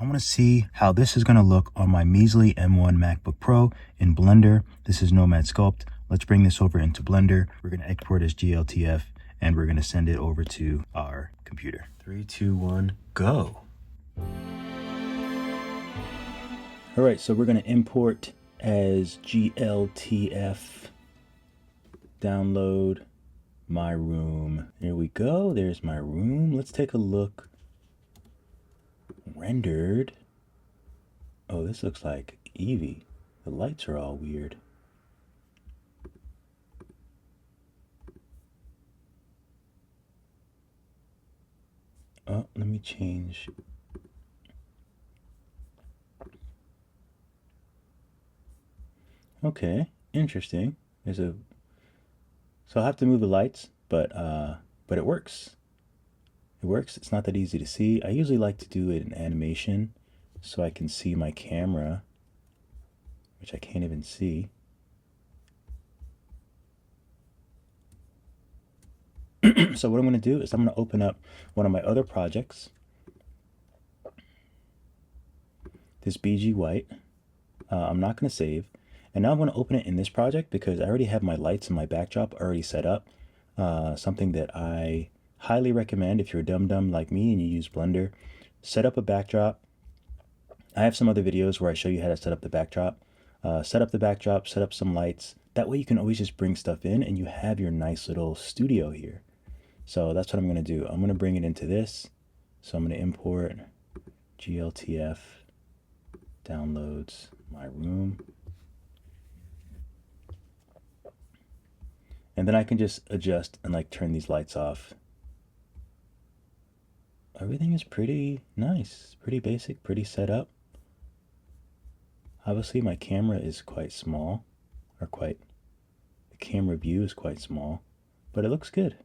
I want to see how this is going to look on my measly M1 MacBook Pro in Blender. This is Nomad Sculpt. Let's bring this over into Blender. We're going to export as GLTF and we're going to send it over to our computer. 3, 2, 1, go. All right, so we're going to import as GLTF, download my room. There we go. There's my room. Let's take a look. Rendered. Oh, this looks like Eevee. The lights are all weird. Oh, let me change. Okay, interesting. So I'll have to move the lights, but it works. It works. It's not that easy to see. I usually like to do it in animation so I can see my camera, which I can't even see. So what I'm going to do is I'm going to open up one of my other projects, this BG White. I'm not going to save. And now I'm going to open it in this project because I already have my lights and my backdrop already set up. Something that I highly recommend if you're a dum-dum like me and you use Blender. Set up a backdrop. I have some other videos where I show you how to set up the backdrop. Set up the backdrop, set up some lights. That way you can always just bring stuff in and you have your nice little studio here. So that's what I'm going to do. I'm going to bring it into this. So I'm going to import GLTF, downloads my room. And then I can just adjust and like turn these lights off. Everything is pretty nice, pretty basic, pretty set up. Obviously my camera is quite small, the camera view is quite small, but it looks good.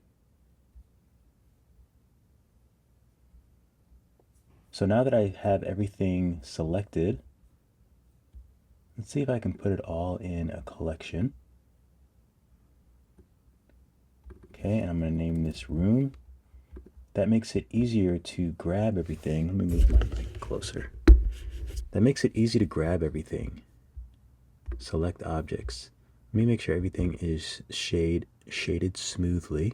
So now that I have everything selected, let's see if I can put it all in a collection. Okay, and I'm going to name this room. That makes it easier to grab everything. Let me move my mic closer. That makes it easy to grab everything. Select objects. Let me make sure everything is shaded smoothly.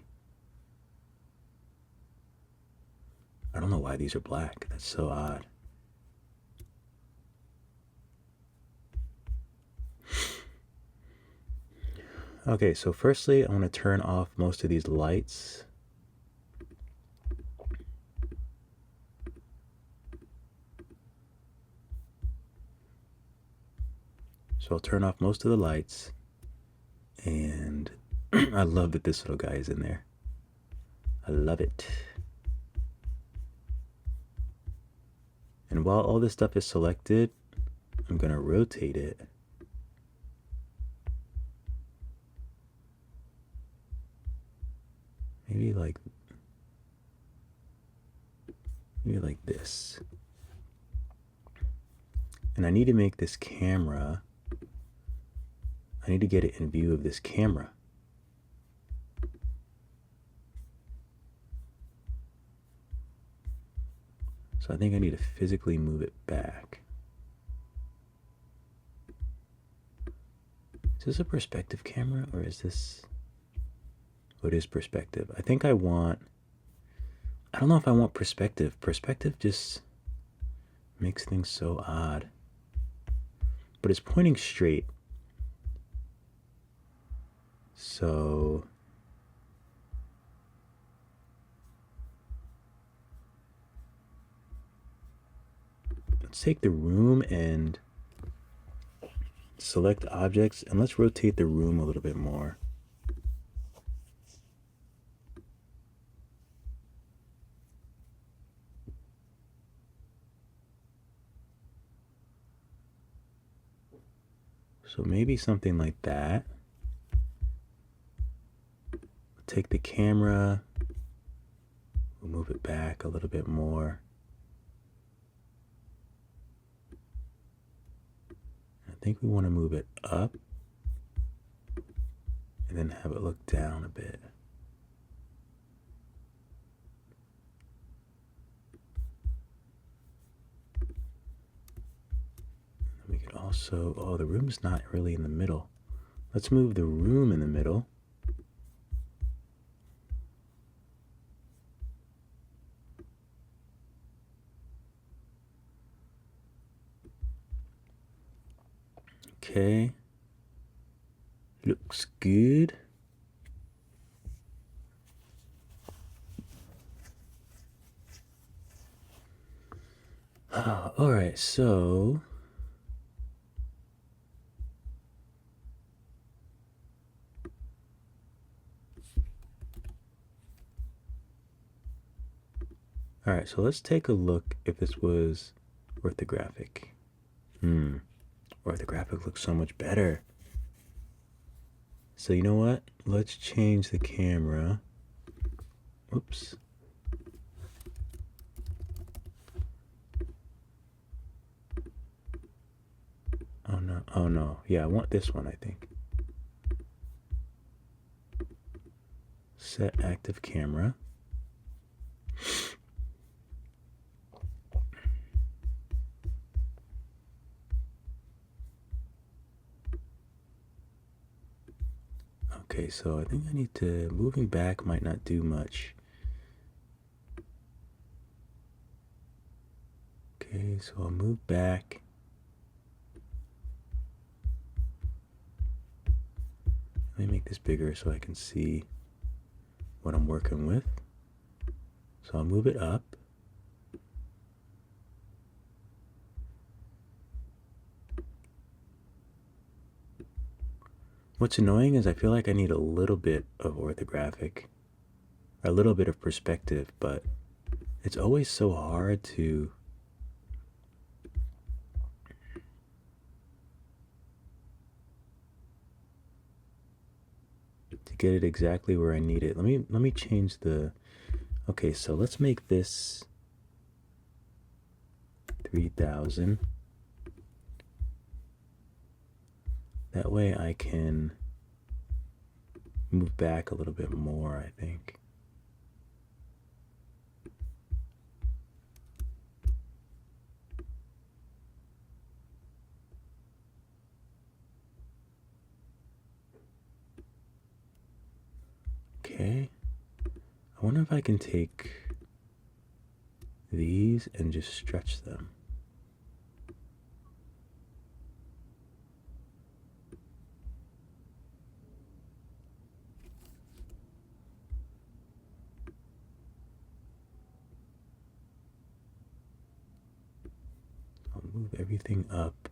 I don't know why these are black. That's so odd. Okay, so firstly, I want to turn off most of these lights. So I'll turn off most of the lights. And I love that this little guy is in there. I love it. And while all this stuff is selected, I'm going to rotate it. Maybe like this. And I need to make this camera, I need to get it in view of this camera. So I think I need to physically move it back. Is this a perspective camera or is this, oh, it is perspective. I think I don't know if I want perspective. Perspective just makes things so odd. But it's pointing straight. So let's take the room and select objects and let's rotate the room a little bit more. So maybe something like that. Take the camera, we'll move it back a little bit more. I think we want to move it up and then have it look down a bit. also, oh, the room's not really in the middle. Let's move the room in the middle. Okay. Looks good. All right, so let's take a look if this was orthographic. Orthographic looks so much better. So you know what? Let's change the camera. Oops. Oh no, oh no. Yeah, I want this one, I think. Set active camera. Okay, so I think I need to, moving back might not do much. Okay, so I'll move back. Let me make this bigger so I can see what I'm working with. So I'll move it up. What's annoying is I feel like I need a little bit of orthographic, a little bit of perspective, but it's always so hard to get it exactly where I need it. Let me change the, okay, so let's make this 3000. That way I can move back a little bit more, I think. Okay. I wonder if I can take these and just stretch them. I'll move everything up.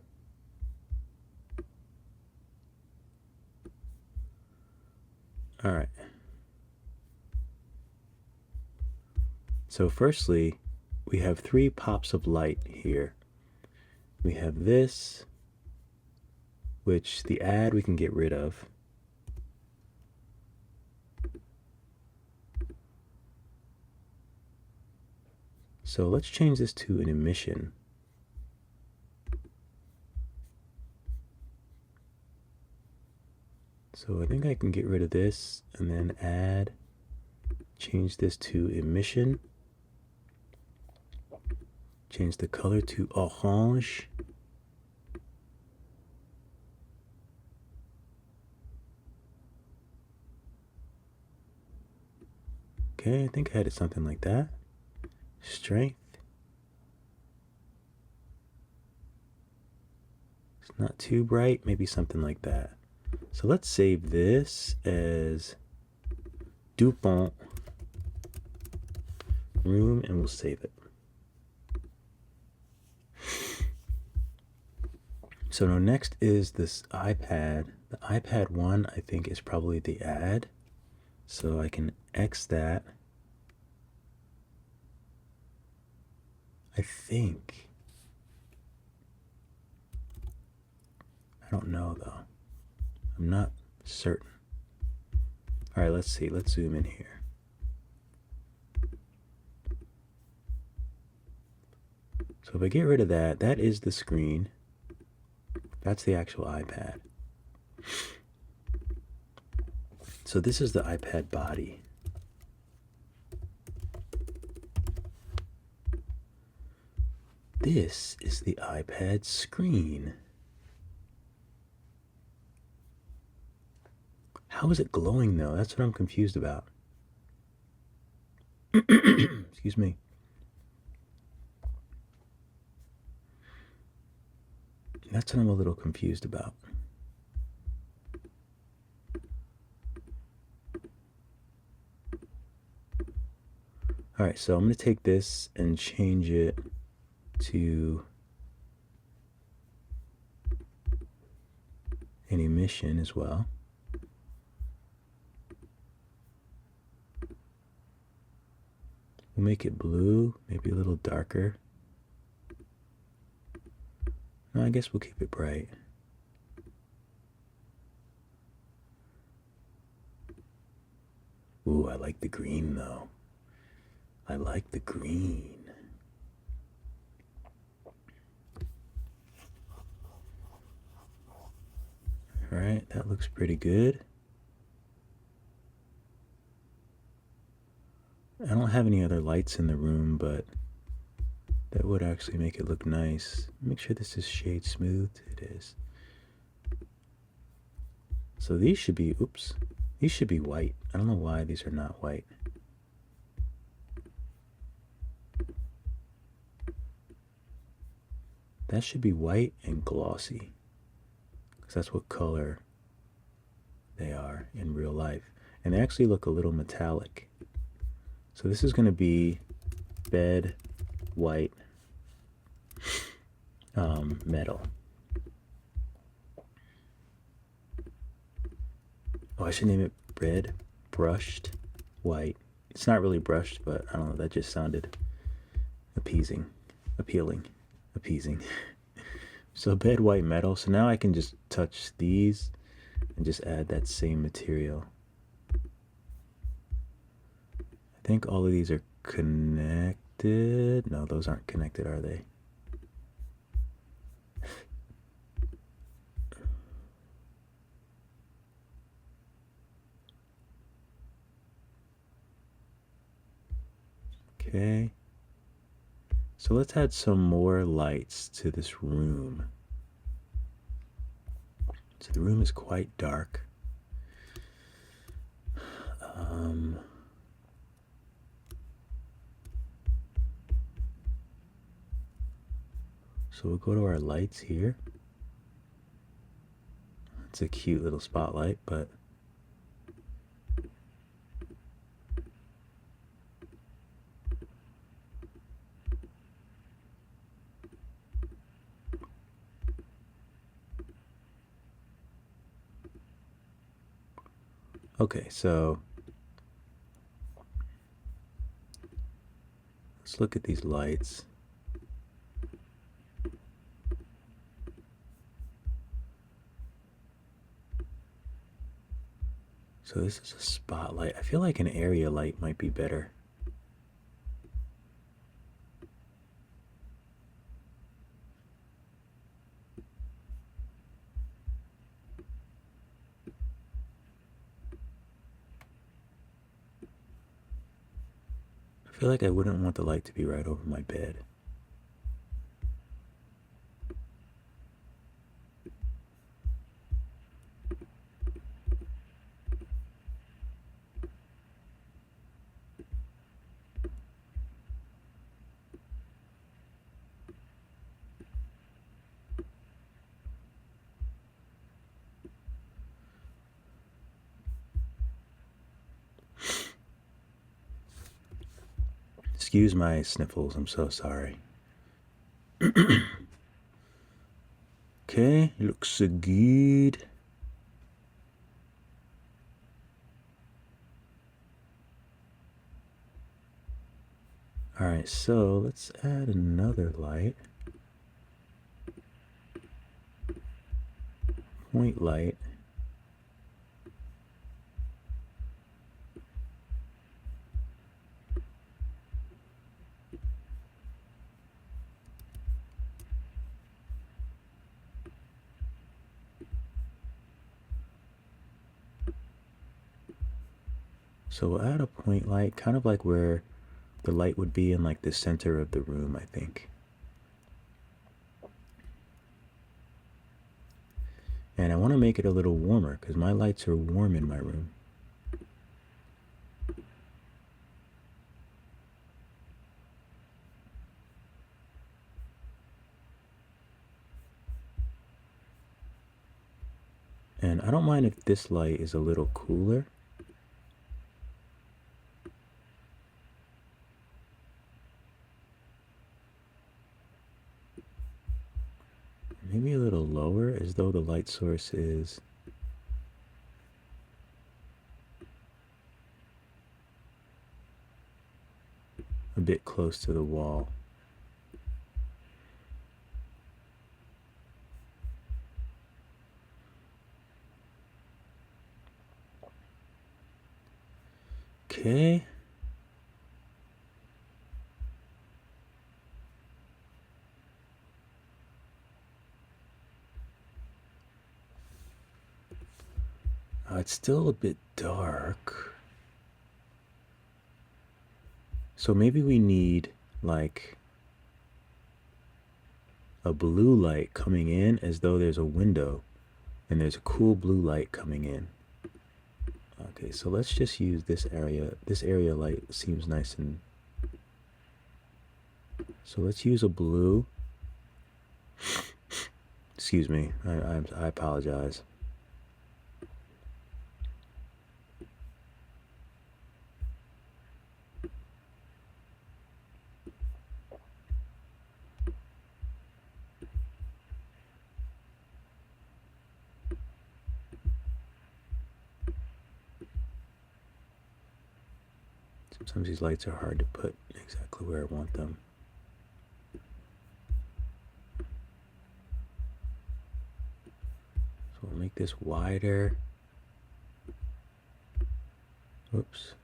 All right. So firstly, we have 3 pops of light here. We have this, which the add we can get rid of. So let's change this to an emission. So I think I can get rid of this and then add, change this to emission. Change the color to orange. Okay, I think I had something like that. Strength. It's not too bright, maybe something like that. So let's save this as DuPont room and we'll save it. So now next is this iPad. The iPad 1 I think is probably the add. So I can X that. I think. I don't know though. I'm not certain. All right, let's see. Let's zoom in here. So if I get rid of that, that is the screen. That's the actual iPad. So this is the iPad body. This is the iPad screen. How is it glowing though? That's what I'm confused about. Excuse me. That's what I'm a little confused about. All right, so I'm going to take this and change it to an emission as well. We'll make it blue, maybe a little darker. No, I guess we'll keep it bright. Ooh, I like the green though. I like the green. All right, that looks pretty good. I don't have any other lights in the room, but that would actually make it look nice. Make sure this is shade smooth. It is. So these should be, oops, these should be white. I don't know why these are not white. That should be white and glossy, because that's what color they are in real life. And they actually look a little metallic. So this is going to be bed white metal. Oh, I should name it red brushed white. It's not really brushed, but I don't know, that just sounded appeasing. So bed white metal. So now I can just touch these and just add that same material. I think all of these are connected. No, those aren't connected, are they? Okay. So let's add some more lights to this room. So the room is quite dark. So we'll go to our lights here. It's a cute little spotlight, but okay, so let's look at these lights. So this is a spotlight. I feel like an area light might be better. I feel like I wouldn't want the light to be right over my bed. Excuse my sniffles, I'm so sorry. Okay, looks so good. Alright, so let's add another light. Point light. So we'll add a point light, kind of like where the light would be in like the center of the room, I think. And I want to make it a little warmer because my lights are warm in my room. And I don't mind if this light is a little cooler. Maybe a little lower, as though the light source is a bit close to the wall. Okay. It's still a bit dark. So maybe we need like a blue light coming in as though there's a window and there's a cool blue light coming in. Okay, so let's just use this area. This area light seems nice, and so let's use a blue. Excuse me, I apologize. Sometimes these lights are hard to put exactly where I want them. So we'll make this wider. Oops.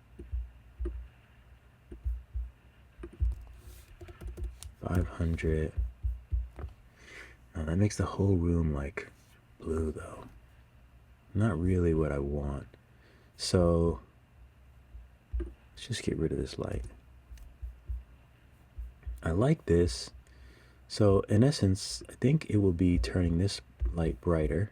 500. Now that makes the whole room like blue though. Not really what I want. So let's just get rid of this light. I like this. So in essence, I think it will be turning this light brighter.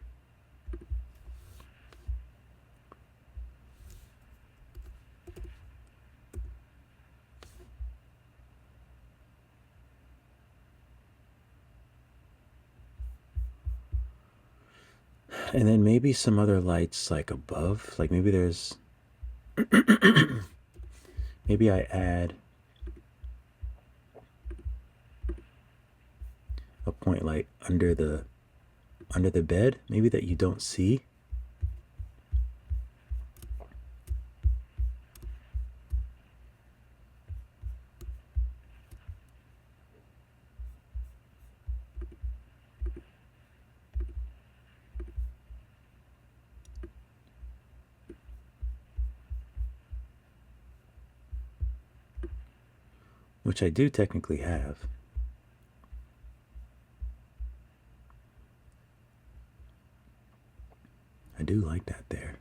And then maybe some other lights like above, like maybe there's, maybe I add a point light under the bed, maybe that you don't see. Which I do technically have. I do like that there.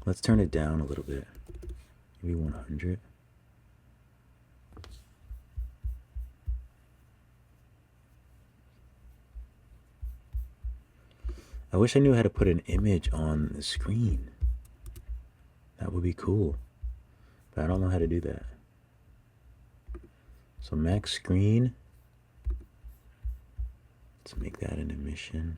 Let's turn it down a little bit. Maybe 100. I wish I knew how to put an image on the screen. That would be cool. But I don't know how to do that. So max screen. Let's make that an emission.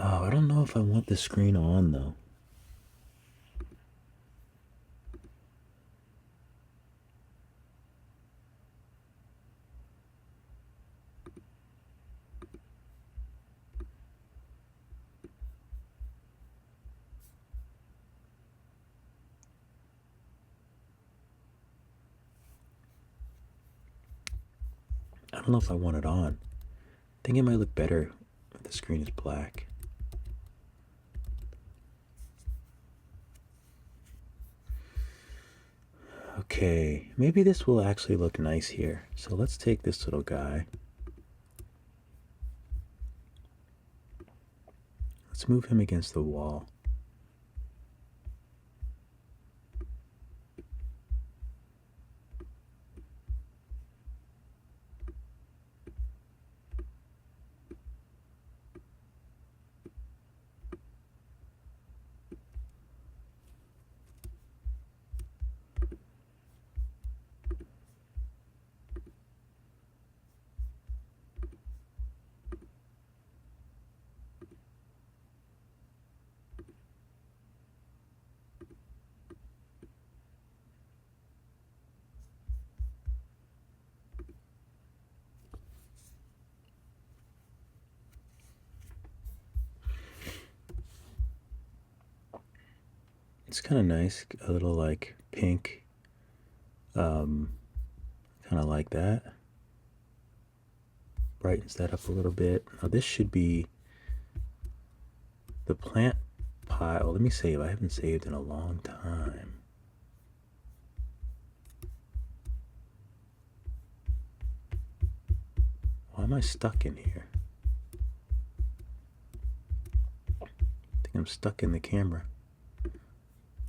Oh, I don't know if I want the screen on though. I don't know if I want it on. I think it might look better if the screen is black. Okay, maybe this will actually look nice here. So let's take this little guy. Let's move him against the wall. It's kind of nice, a little like pink, kind of like that. Brightens that up a little bit. Now this should be the plant pile. Let me save. I haven't saved in a long time. Why am I stuck in here? I think I'm stuck in the camera.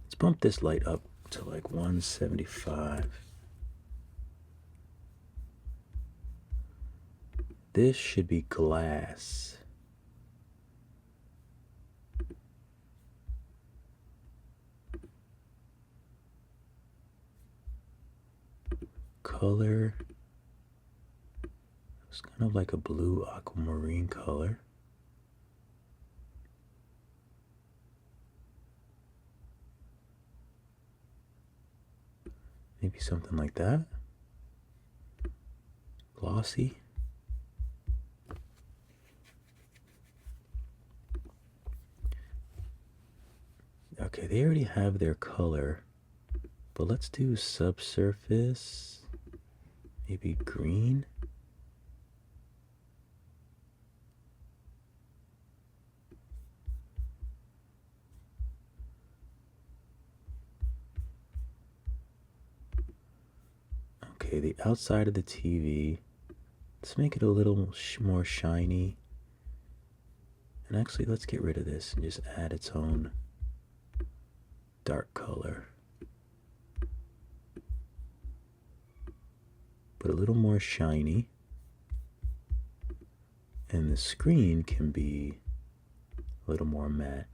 Let's bump this light up to like 175. This should be glass. Color. It's kind of like a blue aquamarine color. Maybe something like that. Glossy. Okay, they already have their color, but let's do subsurface. Maybe green. Okay, the outside of the TV. Let's make it a little more shiny. And actually, let's get rid of this and just add its own dark color. But a little more shiny. And the screen can be a little more matte.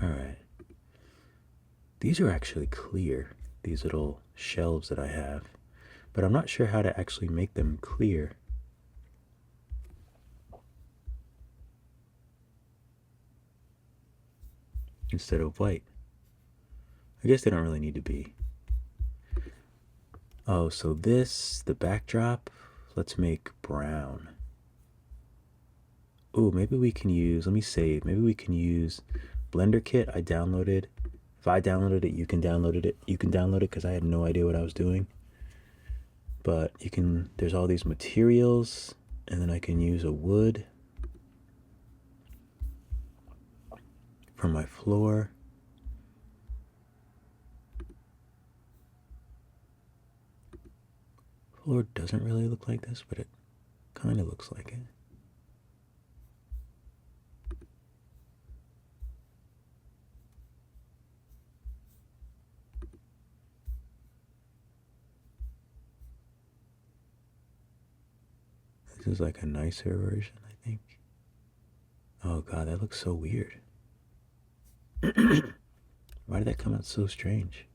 All right. These are actually clear, these little shelves that I have, but I'm not sure how to actually make them clear. Instead of white. I guess they don't really need to be. Oh, so this, the backdrop, let's make brown. Oh, maybe we can use, let me save, maybe we can use Blender Kit I downloaded. If I downloaded it, you can download it. You can download it because I had no idea what I was doing. But you can, there's all these materials, and then I can use a wood for my floor. Floor doesn't really look like this, but it kind of looks like it. This is like a nicer version, I think. Oh god, that looks so weird. Why did that come out so strange?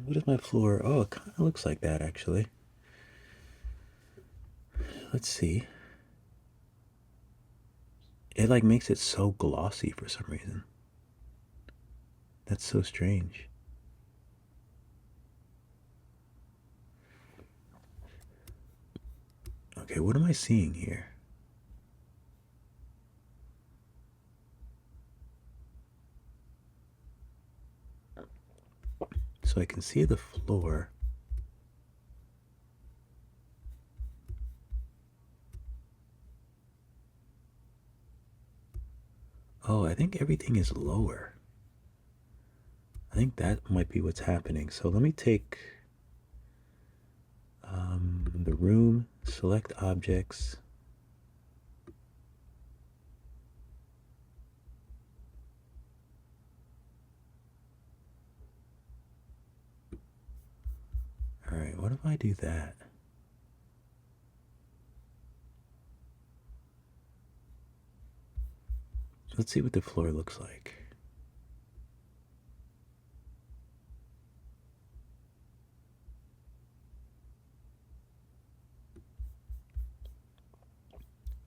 What is my floor? Oh, it kind of looks like that actually. Let's see. It like makes it so glossy for some reason. That's so strange. Okay, what am I seeing here? So I can see the floor. Oh, I think everything is lower. I think that might be what's happening. So let me take the room, select objects. All right, what if I do that? Let's see what the floor looks like.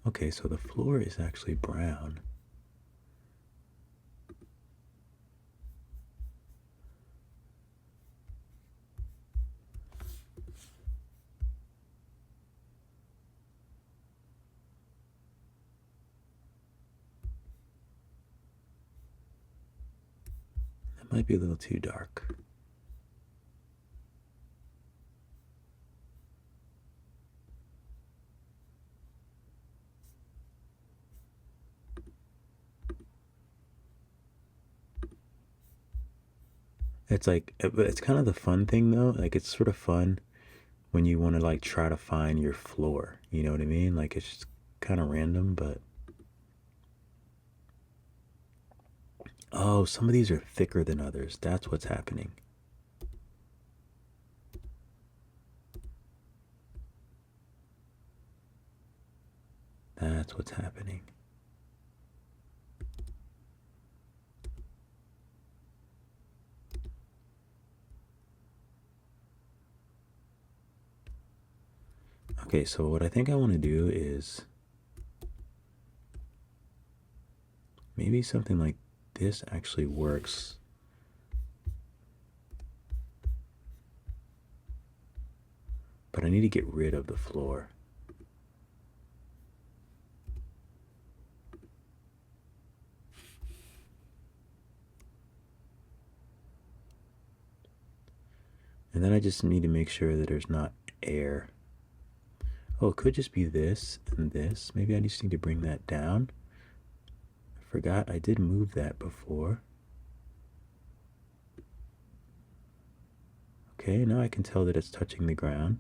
Okay, so the floor is actually brown. That might be a little too dark. It's like, it's kind of the fun thing though. Like, it's sort of fun when you want to like try to find your floor. You know what I mean? Like, it's just kind of random, but oh, some of these are thicker than others. That's what's happening. That's what's happening. Okay, so what I think I want to do is maybe something like this actually works. But I need to get rid of the floor. And then I just need to make sure that there's not air. Oh, it could just be this and this. Maybe I just need to bring that down. I forgot I did move that before. Okay, now I can tell that it's touching the ground.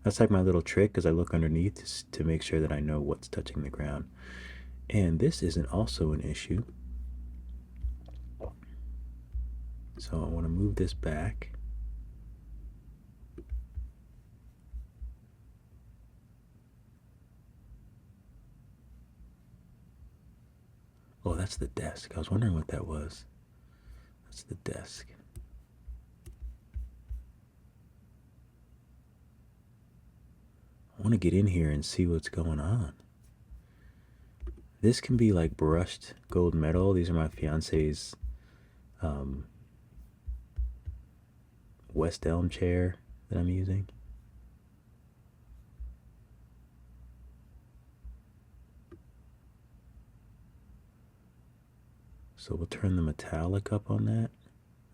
That's like my little trick, because I look underneath to make sure that I know what's touching the ground. And this isn't also an issue. So I want to move this back. Oh, that's the desk. I was wondering what that was. That's the desk. I want to get in here and see what's going on. This can be like brushed gold metal. These are my fiance's West Elm chair that I'm using. So we'll turn the metallic up on that,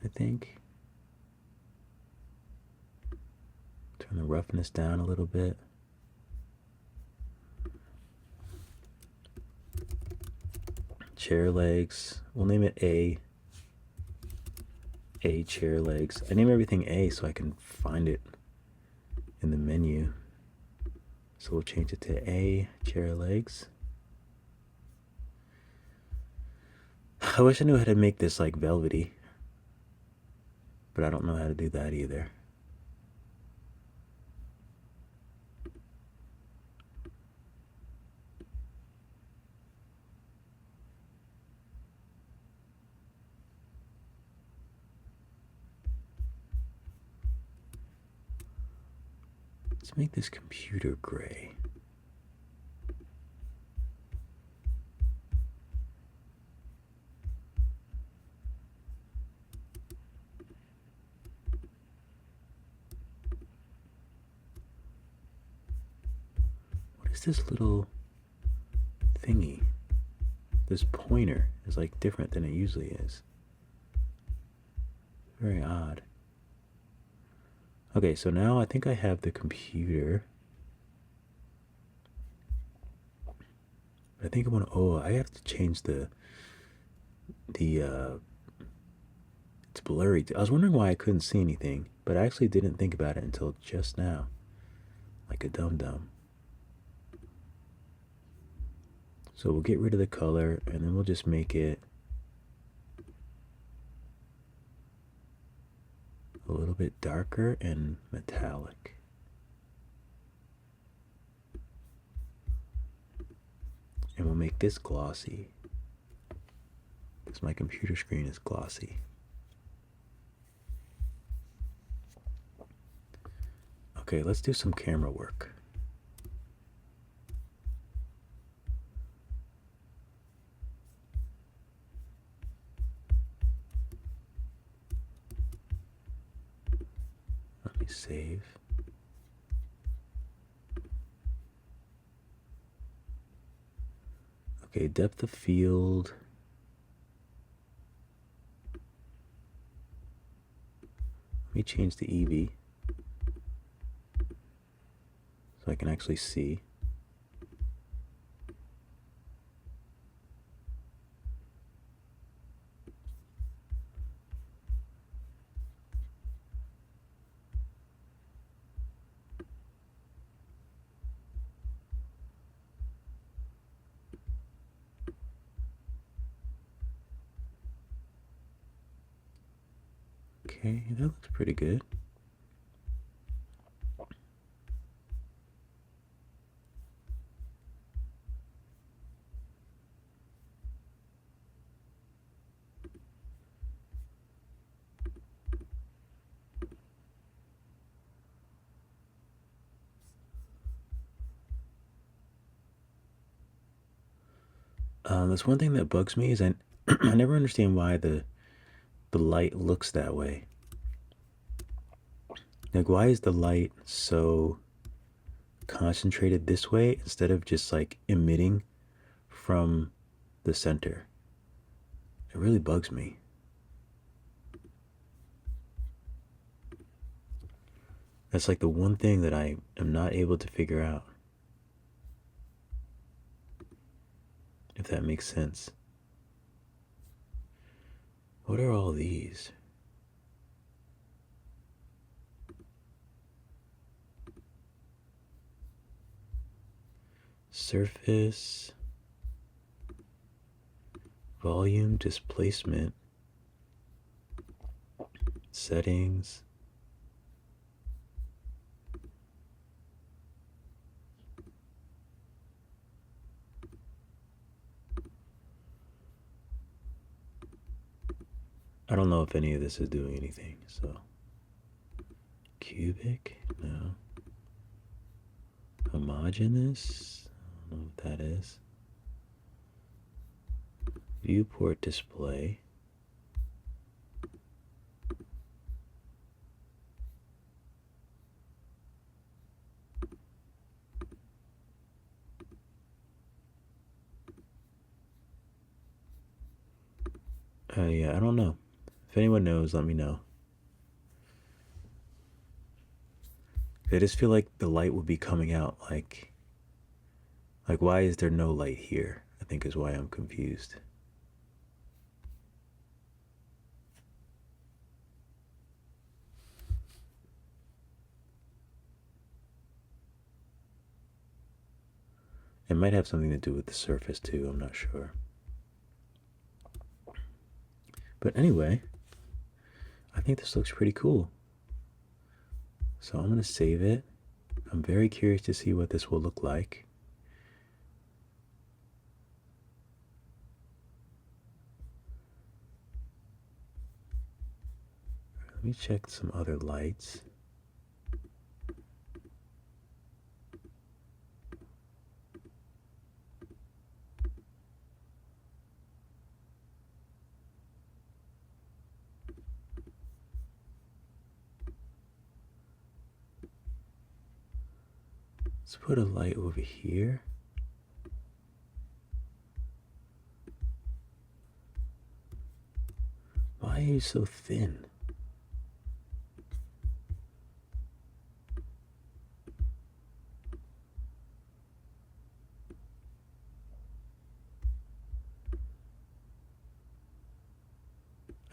I think. Turn the roughness down a little bit. Chair legs, we'll name it A chair legs. I name everything A so I can find it in the menu. So we'll change it to A chair legs. I wish I knew how to make this like velvety, but I don't know how to do that either. Let's make this computer gray. this little thingy? This pointer is like different than it usually is. Very odd. Okay, so now I think I have the computer. I think I want to, oh, I have to change the it's blurry. I was wondering why I couldn't see anything, but I actually didn't think about it until just now. Like a dum-dum. So we'll get rid of the color, and then we'll just make it a little bit darker and metallic. And we'll make this glossy, because my computer screen is glossy. Okay, let's do some camera work. Let me save. Okay, depth of field. Let me change the EV so I can actually see. Okay, that looks pretty good. There's one thing that bugs me is I never understand why the light looks that way. Like, why is the light so concentrated this way instead of just like emitting from the center? It really bugs me. That's like the one thing that I am not able to figure out. If that makes sense. What are all these? Surface, volume, displacement, settings. I don't know if any of this is doing anything, so. Cubic? No. Homogeneous? I don't know what that is. Viewport display. Yeah, I don't know. If anyone knows, let me know. I just feel like the light would be coming out like why is there no light here? I think is why I'm confused. It might have something to do with the surface too, I'm not sure. But anyway, I think this looks pretty cool. So I'm going to save it. I'm very curious to see what this will look like. Let me check some other lights. Let's put a light over here. Why are you so thin?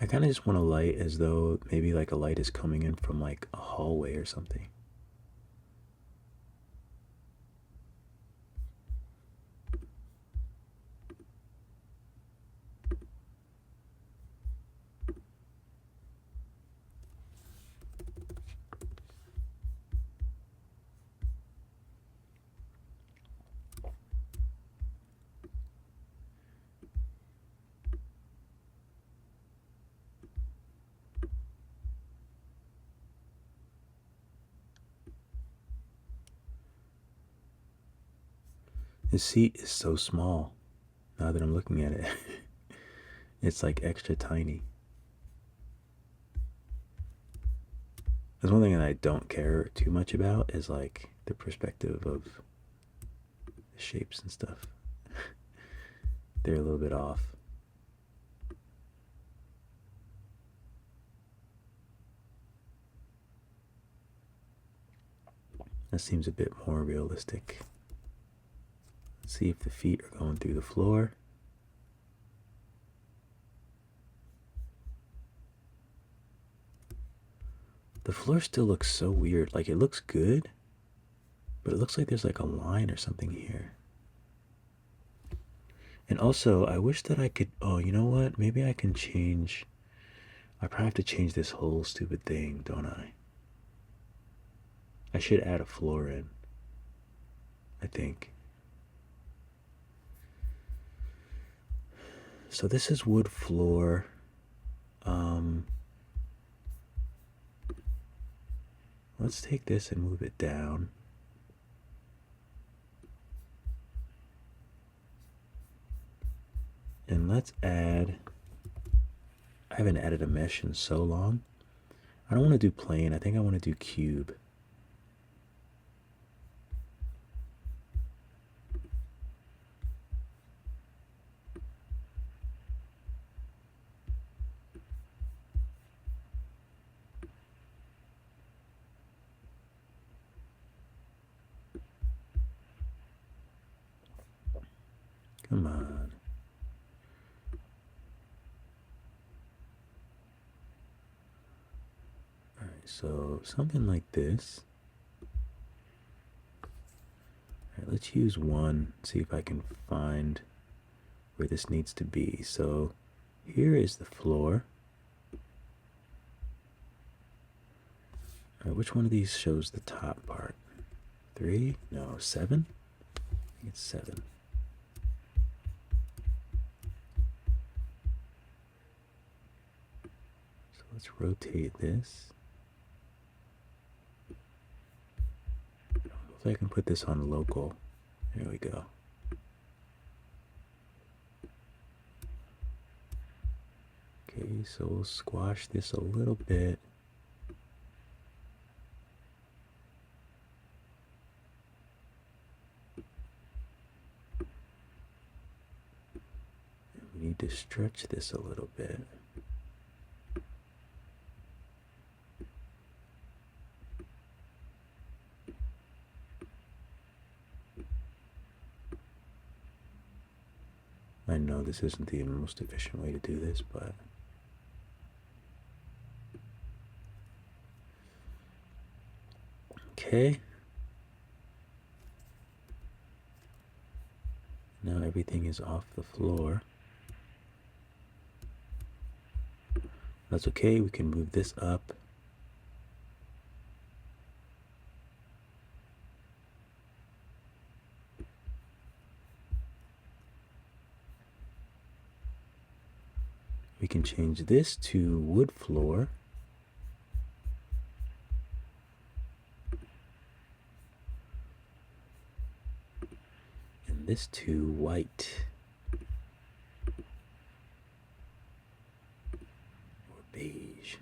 I kind of just want a light as though maybe like a light is coming in from like a hallway or something. The seat is so small now that I'm looking at it. It's like extra tiny. There's one thing that I don't care too much about is like the perspective of the shapes and stuff. They're a little bit off. That seems a bit more realistic. Let's see if the feet are going through the floor. The floor still looks so weird. Like it looks good, but it looks like there's like a line or something here. And also, I wish that I could, oh, you know what? Maybe I can change, I probably have to change this whole stupid thing, don't I? I should add a floor in, I think. So this is wood floor. Let's take this and move it down. And let's add, I haven't added a mesh in so long. I don't want to do plane, I think I want to do cube. Come on. All right, so something like this. All right, let's use one, see if I can find where this needs to be. So here is the floor. All right, which one of these shows the top part? 3? No, 7? I think it's 7. So let's rotate this. If I can put this on local. There we go. Okay, so we'll squash this a little bit. We need to stretch this a little bit. I know this isn't the most efficient way to do this, but okay. Now everything is off the floor. That's okay, we can move this up. We can change this to wood floor. And this to white. Or beige.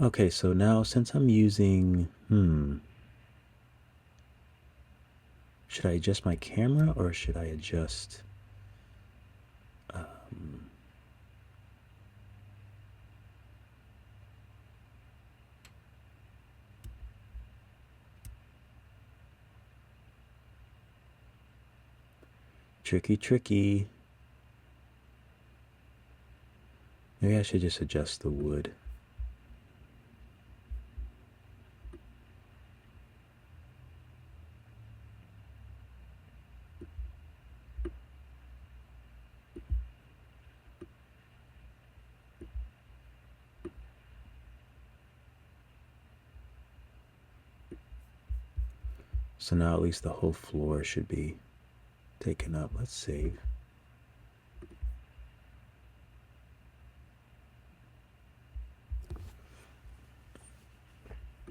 Okay, so now since I'm using, should I adjust my camera or should I adjust, tricky. Maybe I should just adjust the wood. So now at least the whole floor should be taken up. Let's save.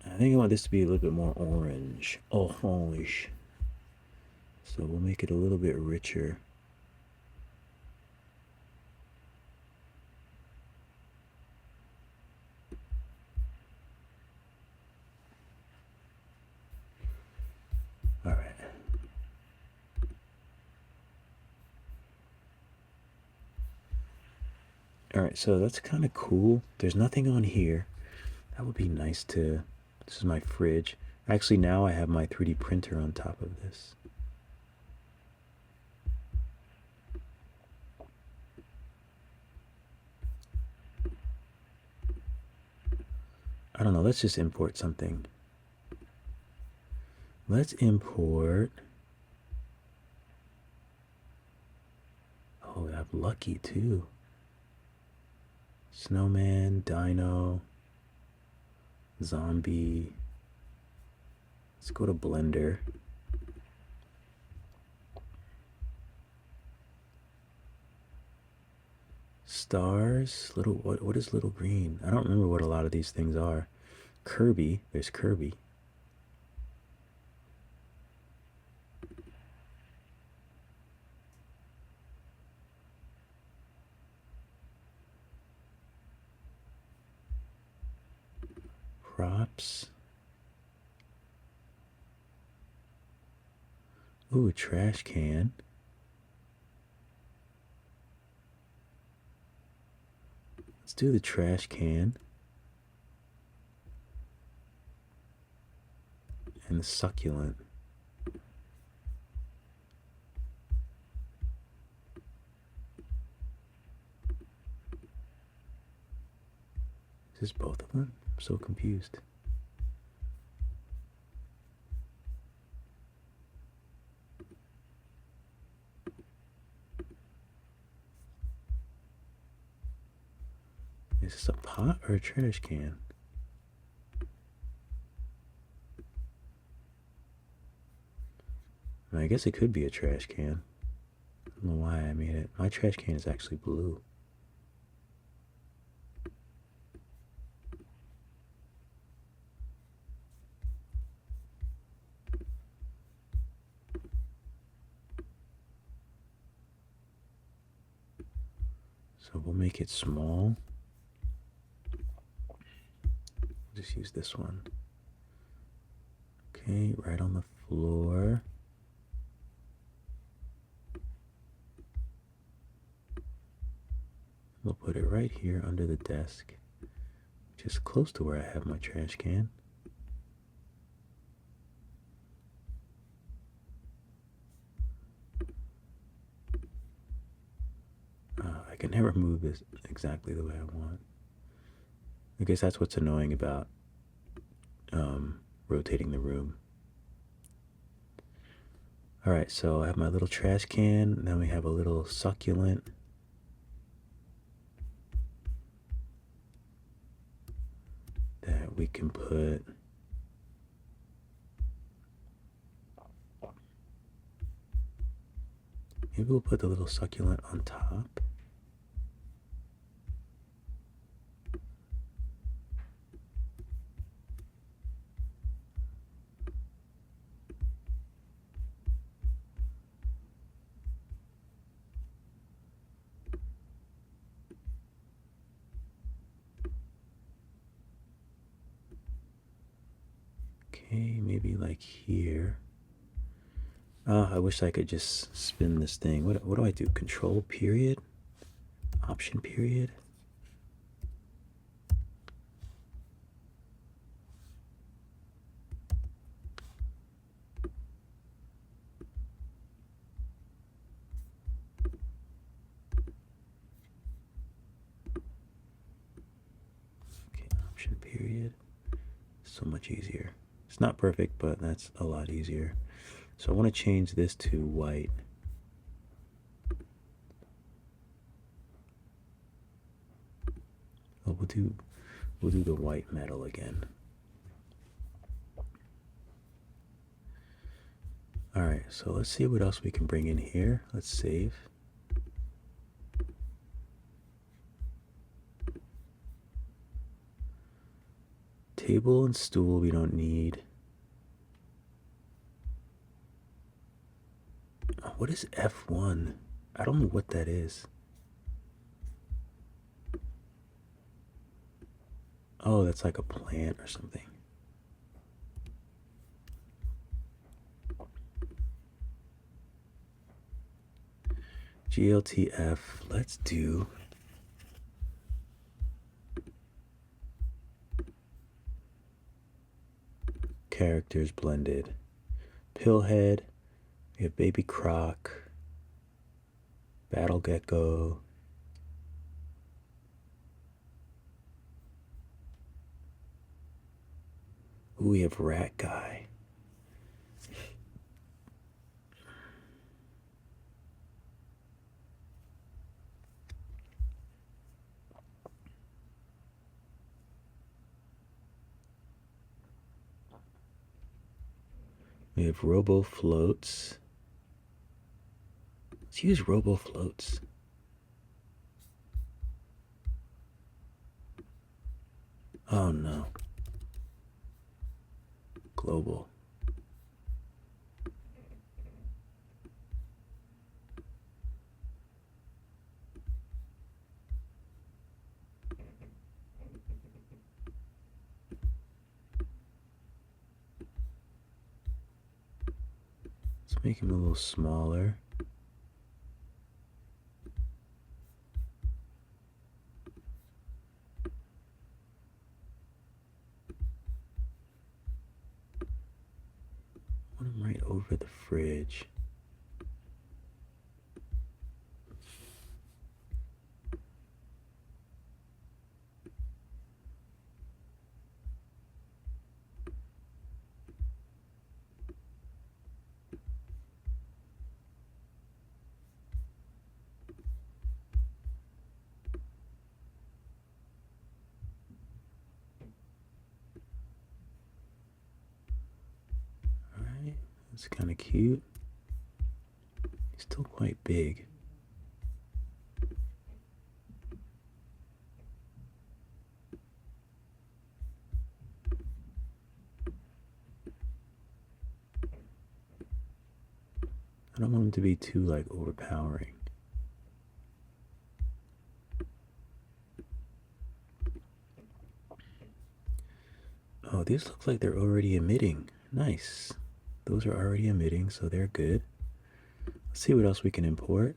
I think I want this to be a little bit more orange. Orange. So we'll make it a little bit richer. All right. All right, so that's kind of cool. There's nothing on here. That would be nice to, this is my fridge. Actually, now I have my 3D printer on top of this. I don't know, let's just import something. Let's import, oh, I have Lucky too. Snowman, Dino, Zombie. Let's go to Blender. Stars, little, what is little green? I don't remember what a lot of these things are. Kirby, there's Kirby. Props. Ooh, a trash can. Let's do the trash can. And the succulent. Is this both of them? I'm so confused. Is this a pot or a trash can? I guess it could be a trash can. I don't know why I made it. My trash can is actually blue. So we'll make it small. Just use this one. Okay, right on the floor. We'll put it right here under the desk, just close to where I have my trash can. I can never move this exactly the way I want. I guess that's what's annoying about rotating the room. All right, so I have my little trash can. Then we have a little succulent. That we can put. Maybe we'll put the little succulent on top. Okay, maybe like here. Oh, I wish I could just spin this thing. What do I do? Control period? Option period? Okay, option period. So much easier. It's not perfect, but that's a lot easier. So I want to change this to white. Oh, we'll do the white metal again. All right, so let's see what else we can bring in here. Let's save. Table and stool we don't need. Oh, what is F1? I don't know what that is. Oh, that's like a plant or something. GLTF, let's do characters blended. Pillhead, we have Baby Croc, Battle Gecko, ooh, we have Rat Guy. We have Robo Floats. Let's use Robo Floats. Oh no. Global. Let's make him a little smaller. Put him right over the fridge. It's kind of cute. He's still quite big. I don't want him to be too like overpowering. Oh, these look like they're already emitting. Nice. Those are already emitting, so they're good. Let's see what else we can import.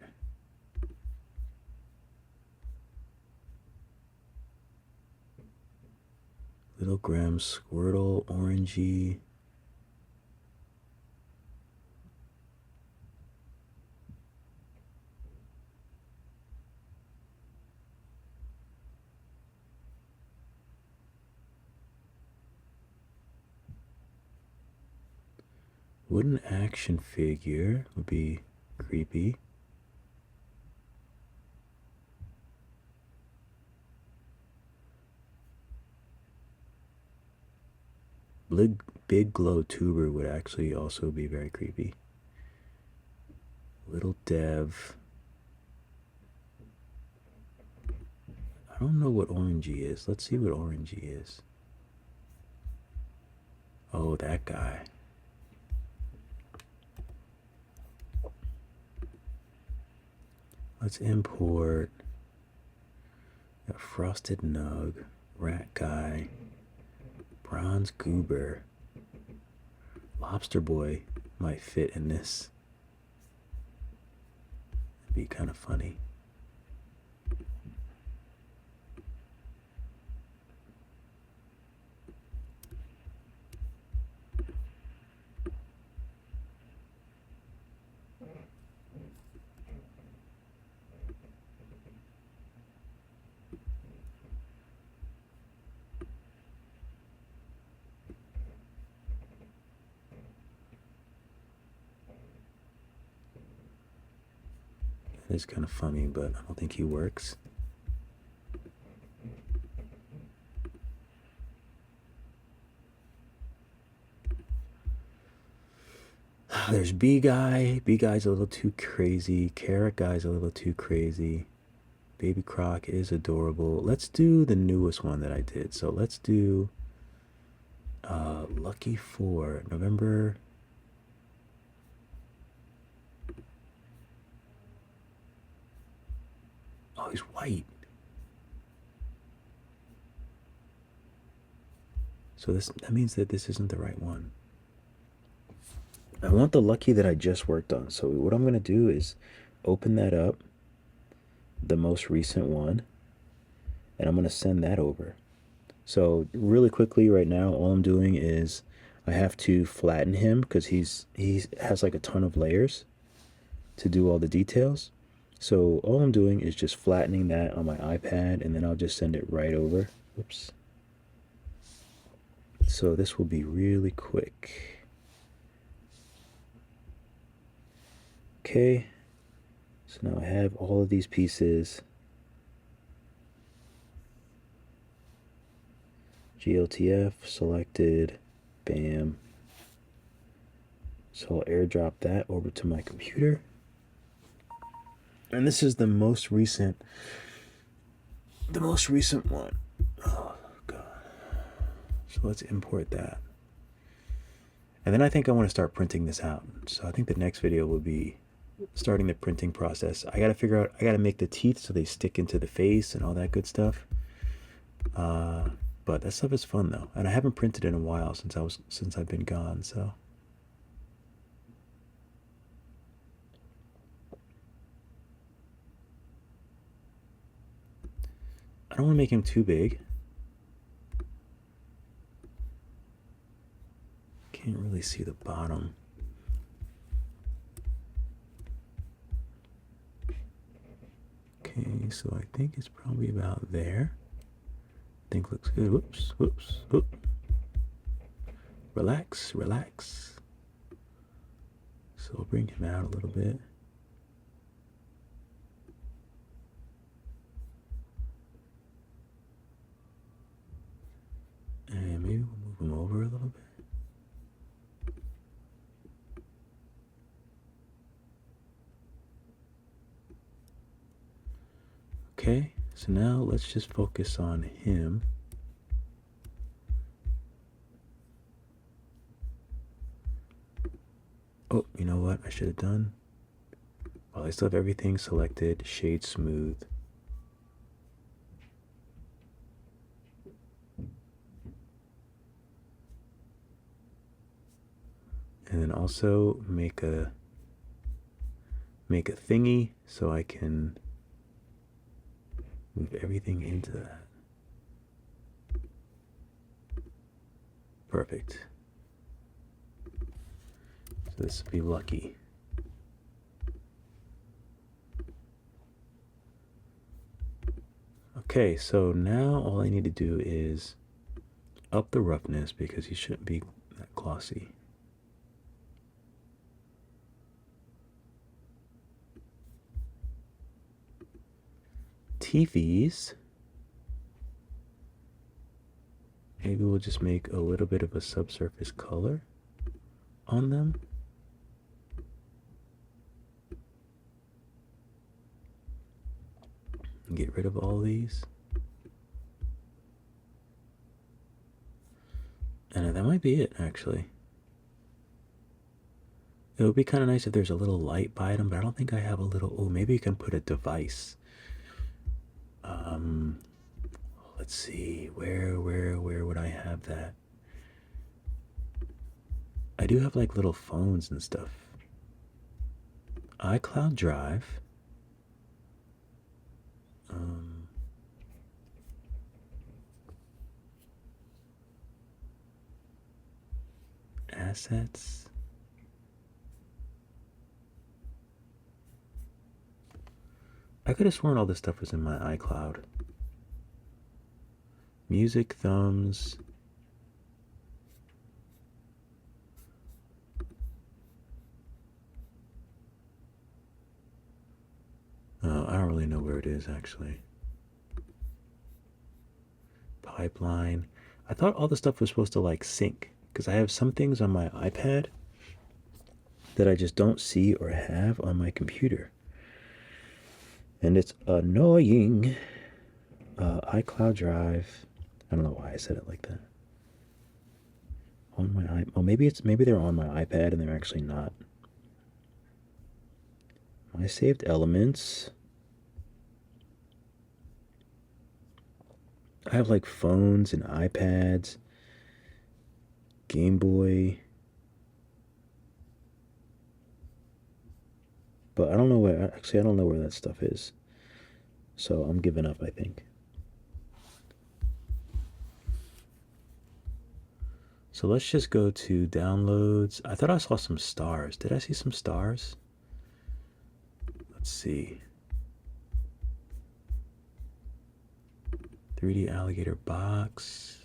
Little Graham Squirtle, orangey. Wooden action figure would be creepy. Big glow tuber would actually also be very creepy. Little Dev. I don't know what orangey is. Let's see what orangey is. Oh, that guy. Let's import a Frosted Nug, Rat Guy, Bronze Goober. lobster boy might fit in this. It'd be kind of funny. It's kind of funny, but I don't think he works. There's B guy. B guy's a little too crazy. Carrot guy's a little too crazy. Baby Croc is adorable. Let's do the newest one that I did. So let's do Lucky 4, November. Oh, he's white. So that means that this isn't the right one. I want the Lucky that I just worked on. So what I'm going to do is open that up, the most recent one, and I'm going to send that over. So really quickly right now, all I'm doing is I have to flatten him because he has like a ton of layers to do all the details. So all I'm doing is just flattening that on my iPad, and then I'll just send it right over. Oops. So this will be really quick. Okay, so now I have all of these pieces. GLTF selected, bam. So I'll airdrop that over to my computer. And this is the most recent one. Oh God. So let's import that. And then I think I want to start printing this out. So I think the next video will be starting the printing process. I got to make the teeth so they stick into the face and all that good stuff. But that stuff is fun though. And I haven't printed in a while since I've been gone, so. I don't want to make him too big. Can't really see the bottom. Okay, so I think it's probably about there. I think looks good. Whoops, whoops, whoop. Relax, relax. So we'll bring him out a little bit. And maybe we'll move him over a little bit. Okay, so now let's just focus on him. Oh, you know what I should have done? Well, I still have everything selected, shade smooth. And then also make a thingy so I can move everything into that. Perfect. So this will be Lucky. Okay, so now all I need to do is up the roughness because he shouldn't be that glossy. Teethies. Maybe we'll just make a little bit of a subsurface color on them. Get rid of all these. And that might be it, actually. It would be kind of nice if there's a little light by them, but I don't think I have a little. Oh, maybe you can put a device. Let's see. Where would I have that? I do have like little phones and stuff. iCloud Drive. Assets. I could have sworn all this stuff was in my iCloud. Music, thumbs. Oh, I don't really know where it is actually. Pipeline. I thought all the stuff was supposed to like sync because I have some things on my iPad that I just don't see or have on my computer. And it's annoying. iCloud Drive. I don't know why I said it like that. On my iPad. Oh, maybe they're on my iPad and they're actually not. My saved elements. I have like phones and iPads, Game Boy. But I don't know where, actually I don't know where that stuff is. So I'm giving up, I think. So let's just go to downloads. I thought I saw some stars. Did I see some stars? Let's see. 3D alligator box.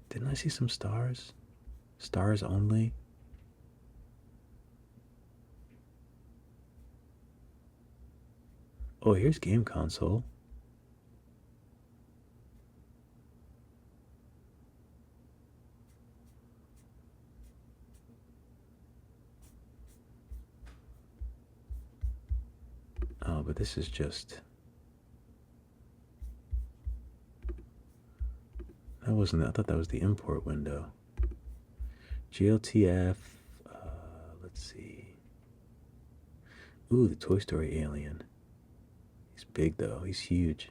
Didn't I see some stars? Stars only? Oh, here's game console. Oh, but this is just... That wasn't... I thought that was the import window. GLTF... let's see... Ooh, the Toy Story alien. He's big, though. He's huge.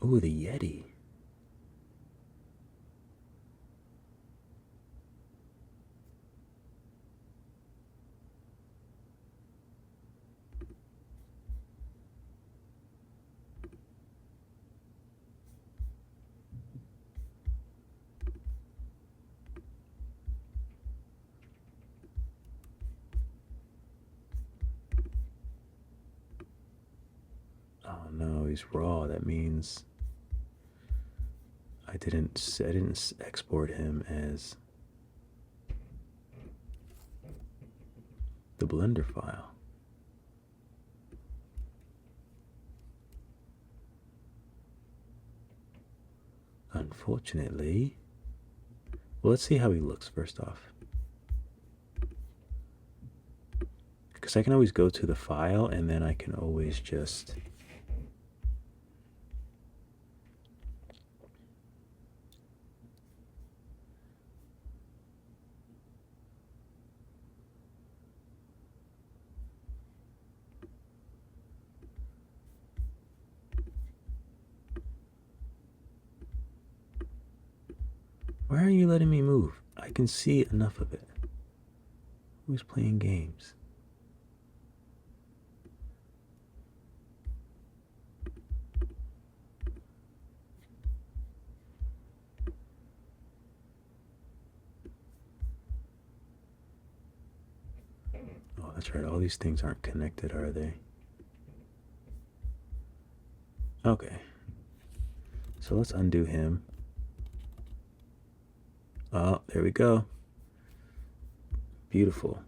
Ooh, the Yeti. Oh no, he's raw. That means I didn't export him as the Blender file. Unfortunately. Well, let's see how he looks first off. Because I can always go to the file and then I can always just... Why are you letting me move? I can see enough of it. Who's playing games? Oh, that's right. All these things aren't connected, are they? Okay. So let's undo him. Oh, there we go. Beautiful.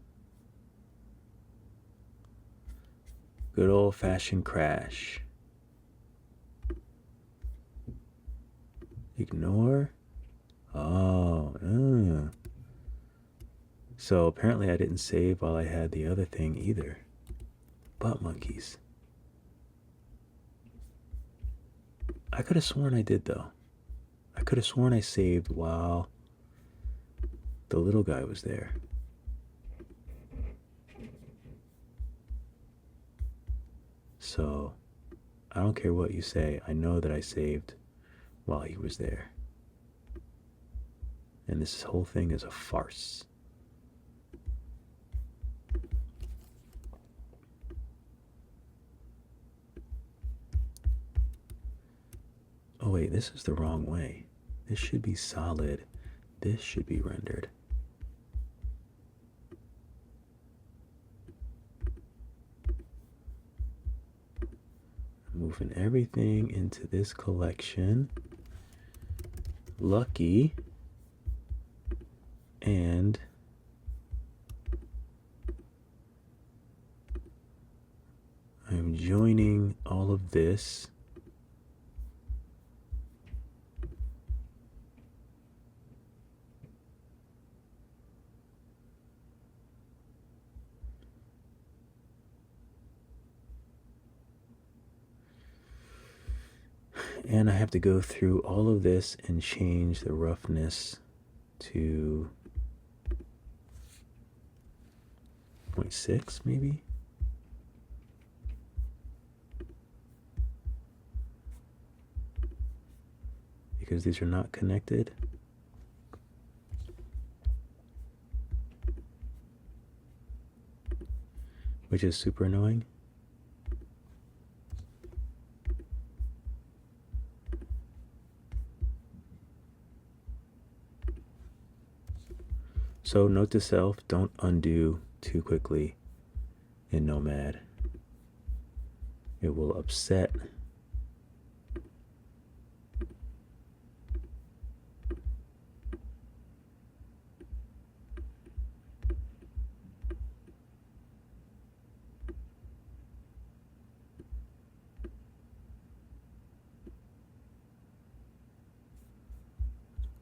Good old-fashioned crash. Ignore. Oh, So apparently I didn't save while I had the other thing either. Butt monkeys. I could have sworn I did, though. I could have sworn I saved while the little guy was there. So, I don't care what you say. I know that I saved while he was there. And this whole thing is a farce. Oh wait, this is the wrong way. This should be solid. This should be rendered. Moving everything into this collection. Lucky. And I'm joining all of this. And I have to go through all of this and change the roughness to 0.6 maybe. Because these are not connected. Which is super annoying. So note to self, don't undo too quickly in Nomad. It will upset.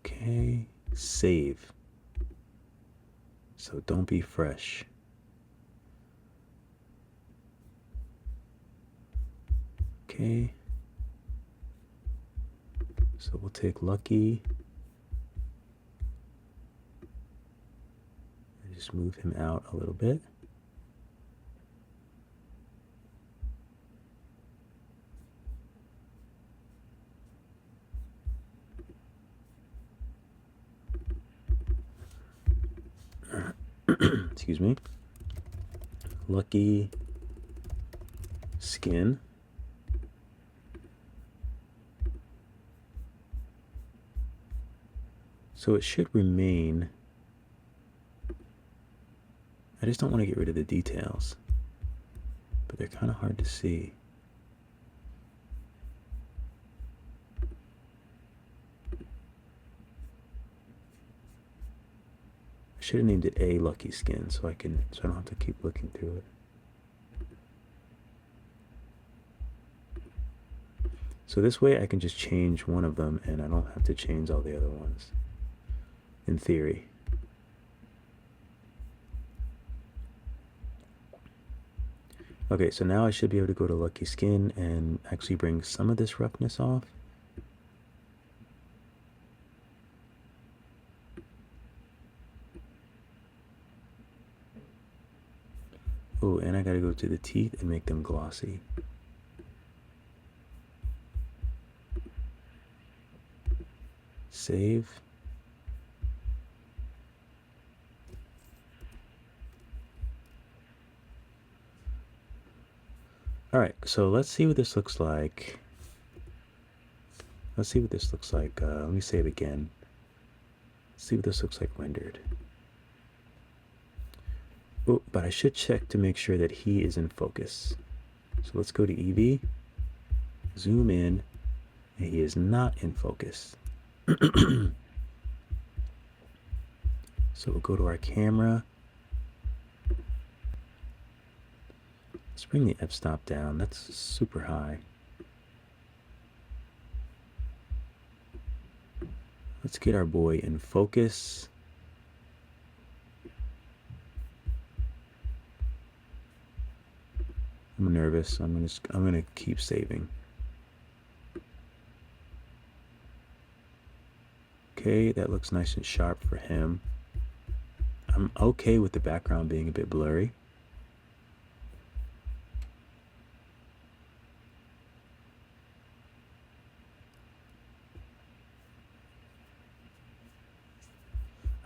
Okay, save. So don't be fresh. Okay. So we'll take Lucky. And just move him out a little bit. Excuse me. Lucky skin. So it should remain. I just don't want to get rid of the details, but they're kind of hard to see. I should have named it A Lucky Skin so I don't have to keep looking through it. So this way I can just change one of them and I don't have to change all the other ones, in theory. Okay, so now I should be able to go to Lucky Skin and actually bring some of this roughness off. Oh, and I gotta go to the teeth and make them glossy. Save. All right, so let's see what this looks like. Let's see what this looks like. Let me save again. Let's see what this looks like rendered. Oh, but I should check to make sure that he is in focus. So let's go to EV, zoom in, and he is not in focus. So we'll go to our camera. Let's bring the f-stop down. That's super high. Let's get our boy in focus. I'm nervous. I'm gonna keep saving. Okay, that looks nice and sharp for him. I'm okay with the background being a bit blurry.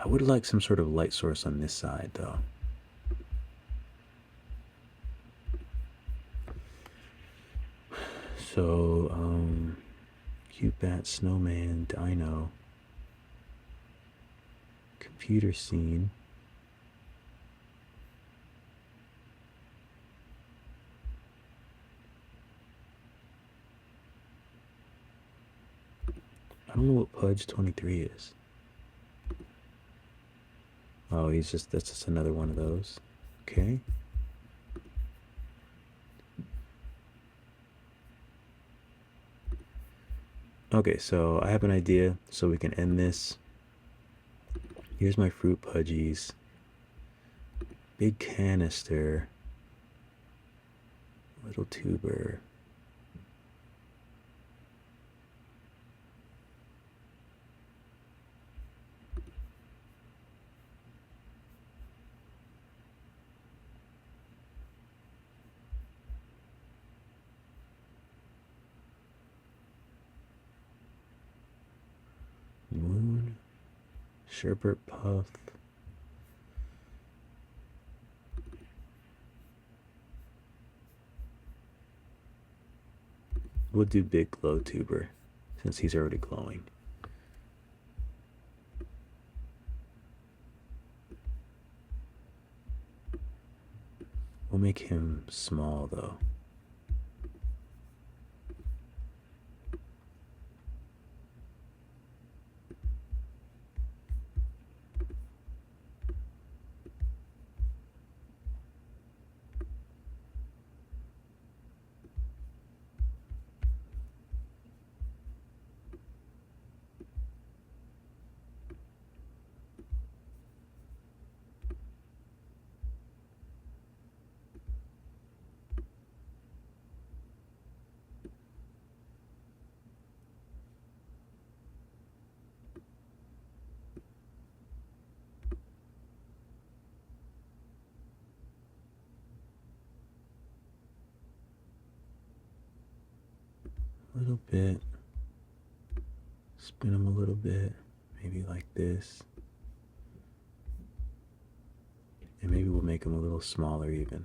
I would like some sort of light source on this side though. So, cute bat, snowman, dino, computer scene. I don't know what Pudge 23 is. Oh, that's just another one of those. Okay. Okay, so I have an idea, so we can end this. Here's my fruit pudgies. Big canister. Little tuber. Moon. Sherbet puff. We'll do big glow tuber since he's already glowing. We'll make him small though. A little bit. Spin him a little bit. Maybe like this. And maybe we'll make him a little smaller even.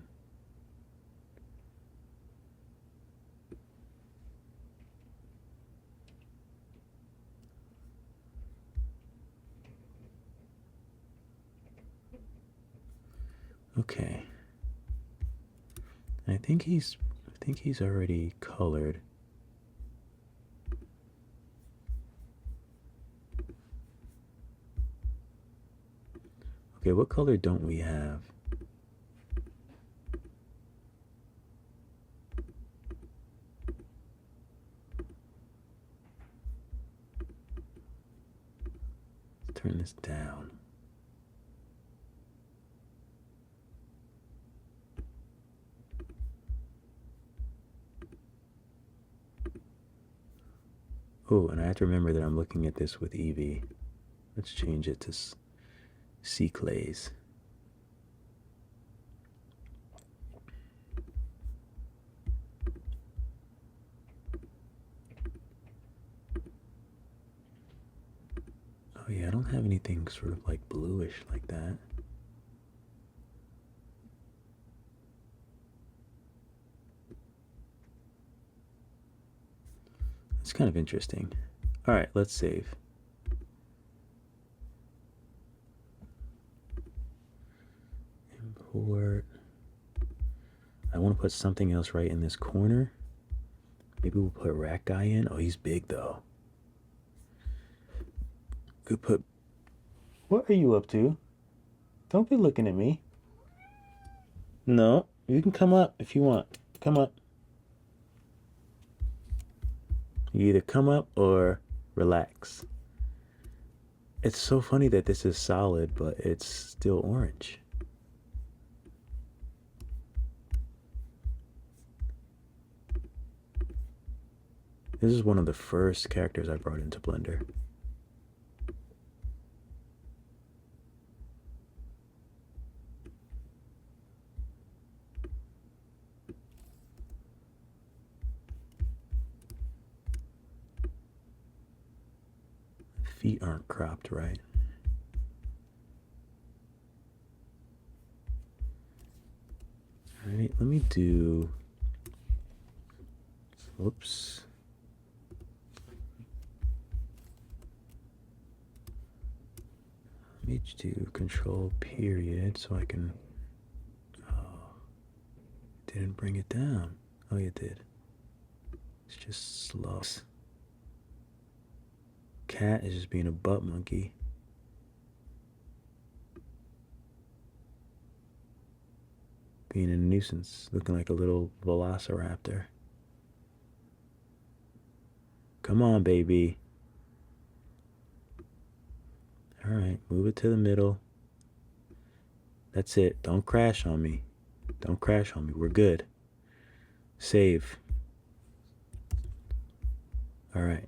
Okay. I think he's already colored. Okay, what color don't we have? Let's turn this down. Oh, and I have to remember that I'm looking at this with Eevee. Let's change it to sea clays. Oh yeah, I don't have anything sort of like bluish like that. It's kind of interesting. All right, let's save. Import. I want to put something else right in this corner. Maybe we'll put rat guy in. Oh, he's big though. Could put. What are you up to? Don't be looking at me. No, you can come up if you want. Come up. You either come up or relax. It's so funny that this is solid, but it's still orange. This is one of the first characters I brought into Blender. Feet aren't cropped right. let me do, whoops. Let me do control period so I can, oh, didn't bring it down. Oh, you did. It's just slow. Cat is just being a butt monkey. Being a nuisance, looking like a little velociraptor. Come on, baby. All right, move it to the middle. That's it. Don't crash on me. Don't crash on me. We're good. Save. All right.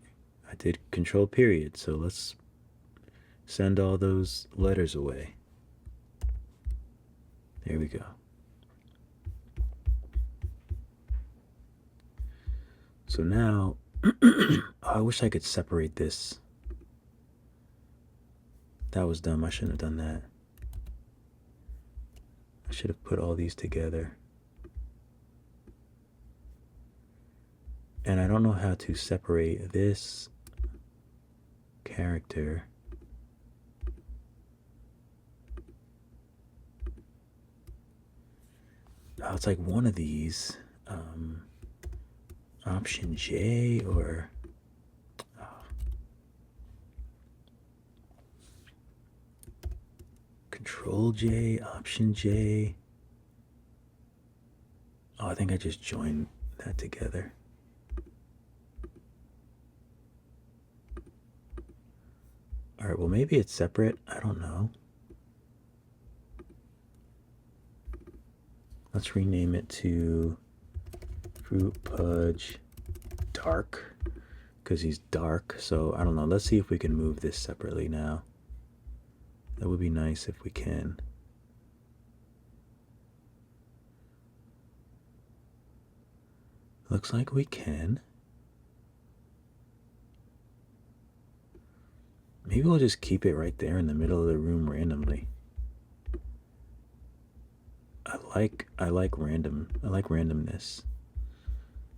I did control period, so let's send all those letters away. There we go. So now, oh, I wish I could separate this. That was dumb. I shouldn't have done that. I should have put all these together. And I don't know how to separate this character. Oh, it's like one of these. Option J or Control J, Option J. Oh, I think I just joined that together. All right, well, maybe it's separate. I don't know. Let's rename it to Fruit Pudge Dark, because he's dark. So I don't know. Let's see if we can move this separately now. That would be nice if we can. Looks like we can. Maybe we'll just keep it right there in the middle of the room randomly. I like randomness.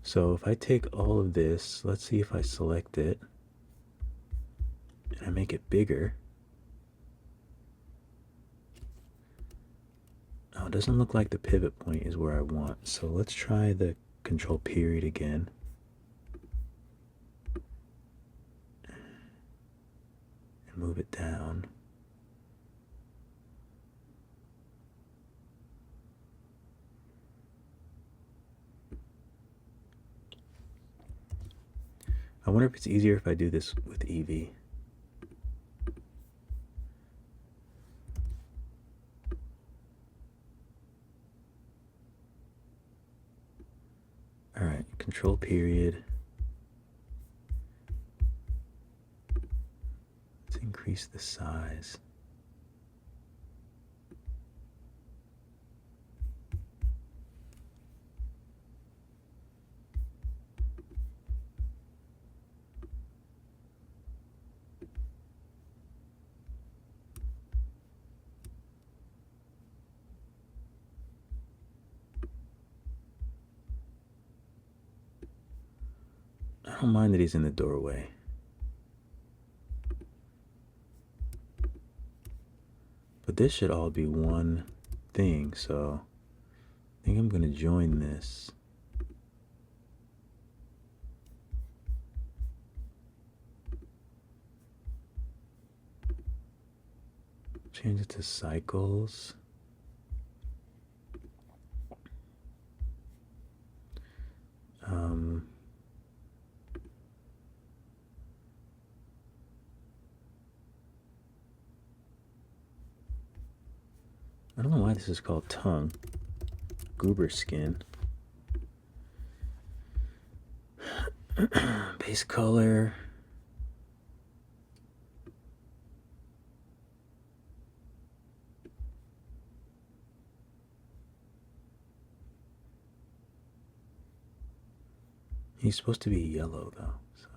So if I take all of this, let's see if I select it and I make it bigger. Oh, it doesn't look like the pivot point is where I want. So let's try the control period again. And move it down. I wonder if it's easier if I do this with Eevee. All right, control period. Let's increase the size. I don't mind that he's in the doorway. But this should all be one thing, so I think I'm going to join this. Change it to cycles. I don't know why this is called tongue. Goober skin. Base color. He's supposed to be yellow though, so.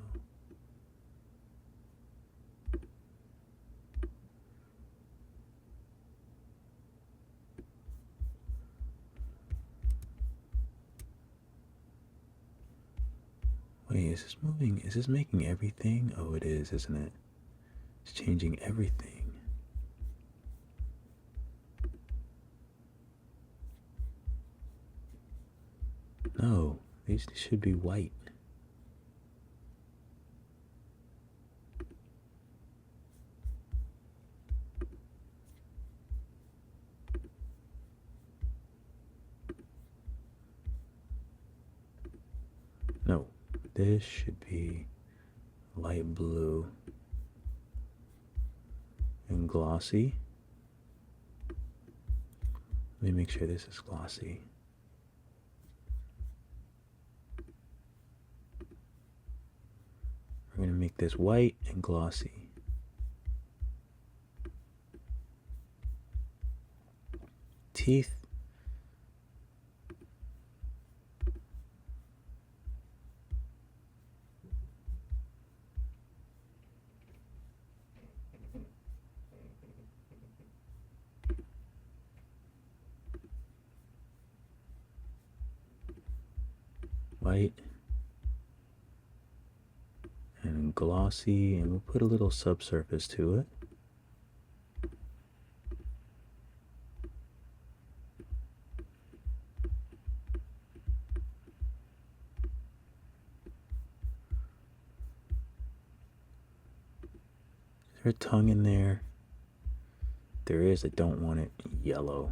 Wait, is this moving? Is this making everything? Oh, it is, isn't it? It's changing everything. No, these should be white. No, this should be light blue and glossy. Let me make sure this is glossy. We're going to make this white and glossy. Teeth. White and glossy, and we'll put a little subsurface to it. Is there a tongue in there? There is. I don't want it yellow.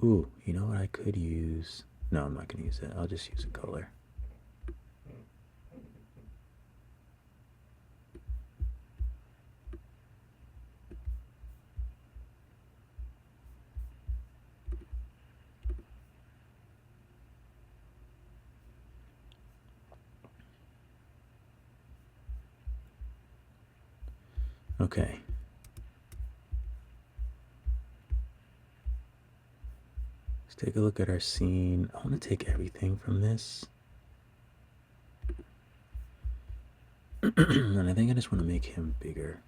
Ooh, you know what I could use? No, I'm not going to use it. I'll just use a color. Okay. Let's take a look at our scene. I want to take everything from this. And I think I just want to make him bigger.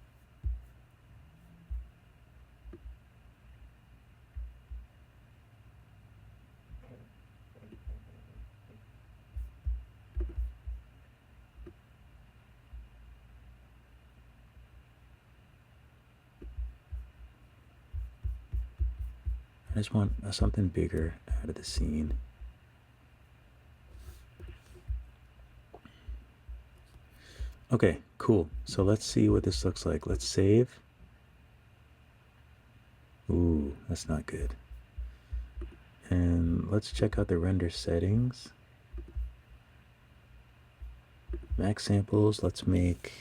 I just want something bigger out of the scene. Okay, cool. So let's see what this looks like. Let's save. Ooh, that's not good. And let's check out the render settings. Max samples, let's make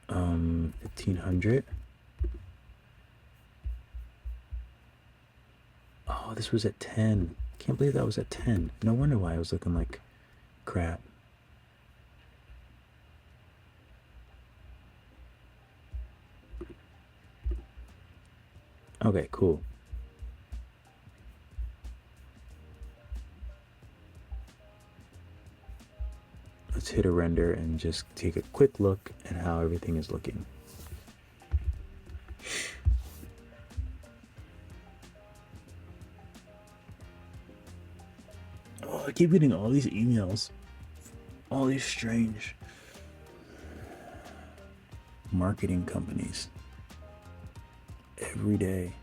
1500. Oh, this was at 10. Can't believe that was at 10. No wonder why I was looking like crap. Okay, cool. Let's hit a render and just take a quick look at how everything is looking. Oh, I keep getting all these emails. All these strange marketing companies every day.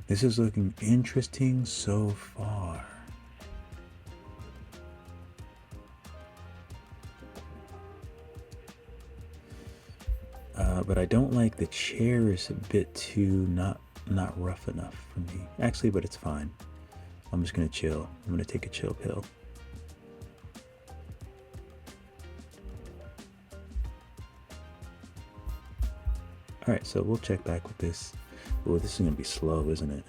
This is looking interesting so far. But I don't like the chair is a bit too not rough enough for me. Actually, but it's fine. I'm just gonna chill. I'm gonna take a chill pill. Alright, so we'll check back with this. Oh, this is gonna be slow, isn't it?